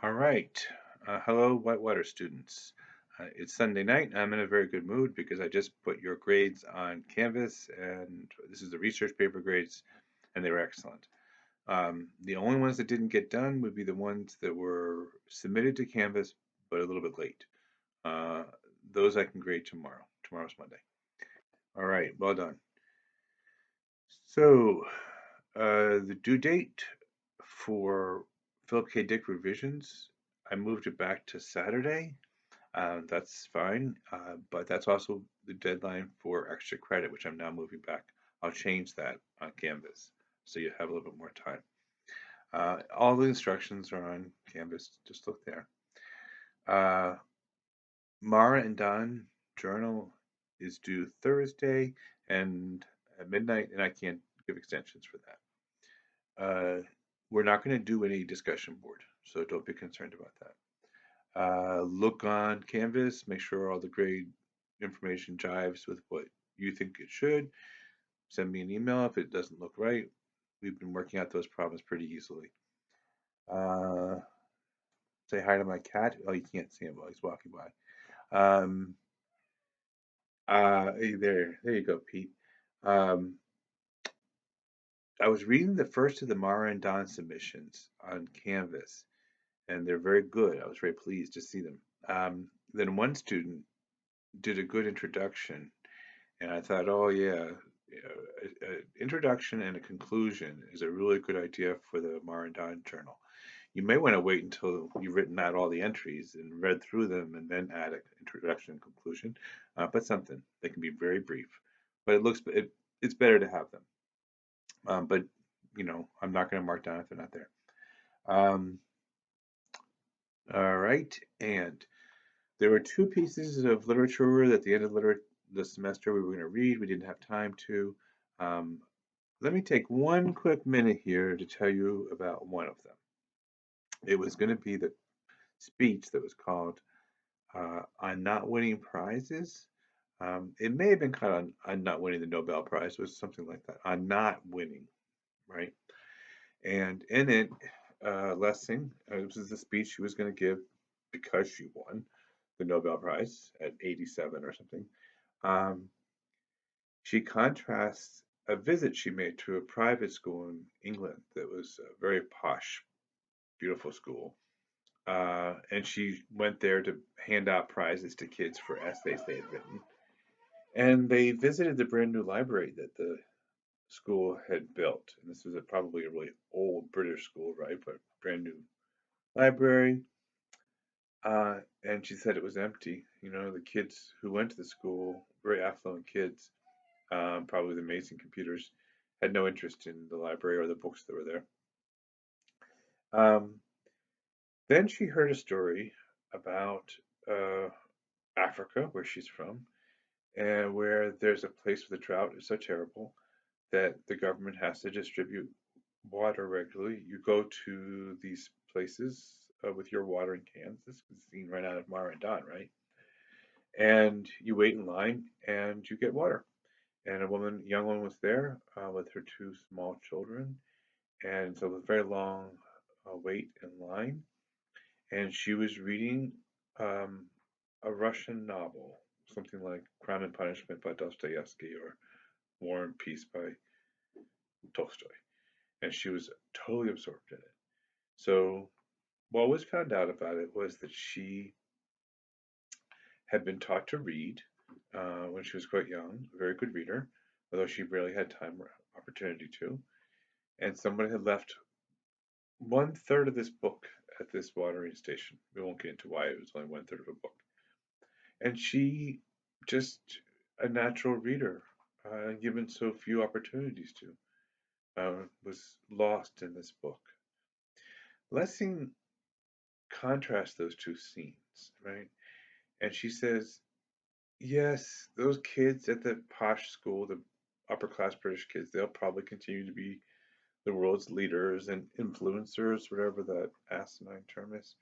All right. Hello, Whitewater students. It's Sunday night. I'm in a very good mood because I just put your grades on Canvas, and this is the research paper grades, and they were excellent. The only ones that didn't get done would be the ones that were submitted to Canvas, but a little bit late. Uh, those I can grade tomorrow. Tomorrow's Monday. All right, well done. So, the due date for Philip K. Dick revisions, I moved it back to Saturday. That's fine, but that's also the deadline for extra credit, which I'm now moving back. I'll change that on Canvas so you have a little bit more time. All the instructions are on Canvas, just look there. Uh, Mara and Don journal is due Thursday and at midnight, and I can't give extensions for that. We're not going to do any discussion board, so don't be concerned about that. Look on Canvas, make sure all the grade information jives with what you think it should. Send me an email if it doesn't look right. We've been working out those problems pretty easily. Uh, Say hi to my cat. Oh, you can't see him while he's walking by. Um, hey there you go, Pete. Um, I was reading the first of the Mara and Don submissions on Canvas, and they're very good. I was very pleased to see them. Then one student did a good introduction. And I thought, oh yeah, an introduction and a conclusion is a really good idea for the Marandon journal. You may want to wait until you've written out all the entries and read through them, and then add an introduction and conclusion. But something they can be very brief, but it's better to have them. But I'm not going to mark down if they're not there. Um, all right, and there were two pieces of literature at the end of the semester we were going to read. We didn't have time to. Um, Let me take one quick minute here to tell you about one of them. It was going to be the speech that was called "On Not Winning Prizes." It may have been called on not winning the Nobel Prize, or something like that. On not winning, right? And in it, Lessing, this is the speech she was going to give because she won the Nobel Prize at 87 or something. Um, she contrasts a visit she made to a private school in England that was a very posh, beautiful school. And she went there to hand out prizes to kids for essays they had written. And they visited the brand new library that the school had built. And this was probably a really old British school, right? But brand new library. And she said it was empty. The kids who went to the school, very affluent kids, probably with amazing computers, had no interest in the library or the books that were there. Um, then she heard a story about uh, Africa, where she's from, and where there's a place where the drought is so terrible that the government has to distribute water regularly. You go to these places with your watering cans. This is seen right out of Marandan, right? And you wait in line and you get water. And young woman was there with her two small children, and so it was a very long wait in line. And she was reading um, a Russian novel, something like Crime and Punishment by Dostoevsky or War and Peace by Tolstoy, and she was totally absorbed in it. So what was found out about it was that she had been taught to read when she was quite young, a very good reader, although she barely had time or opportunity to. And somebody had left one third of this book at this watering station. We won't get into why it was only one third of a book. And she, just a natural reader, given so few opportunities to, was lost in this book. Lessing contrasts those two scenes, right? And she says, yes, those kids at the posh school, the upper class British kids, they'll probably continue to be the world's leaders and influencers, whatever that asinine term is.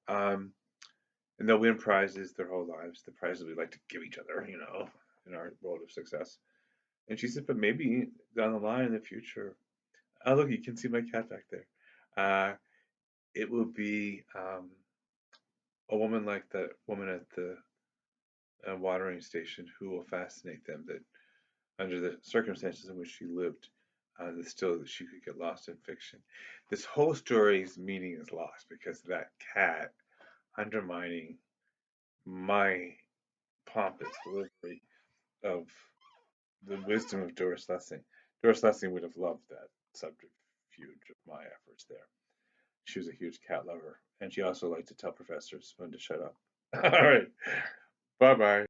Um, and they'll win prizes their whole lives, the prizes we like to give each other, in our world of success. And she said, but maybe down the line in the future, oh, look, you can see my cat back there. it will be a woman like that woman at the watering station who will fascinate them. That under the circumstances in which she lived, that still that she could get lost in fiction. This whole story's meaning is lost because of that cat undermining my pompous delivery of the wisdom of Doris Lessing. Doris Lessing would have loved that subterfuge of my efforts there. She was a huge cat lover, and she also liked to tell professors when to shut up. All right, bye bye.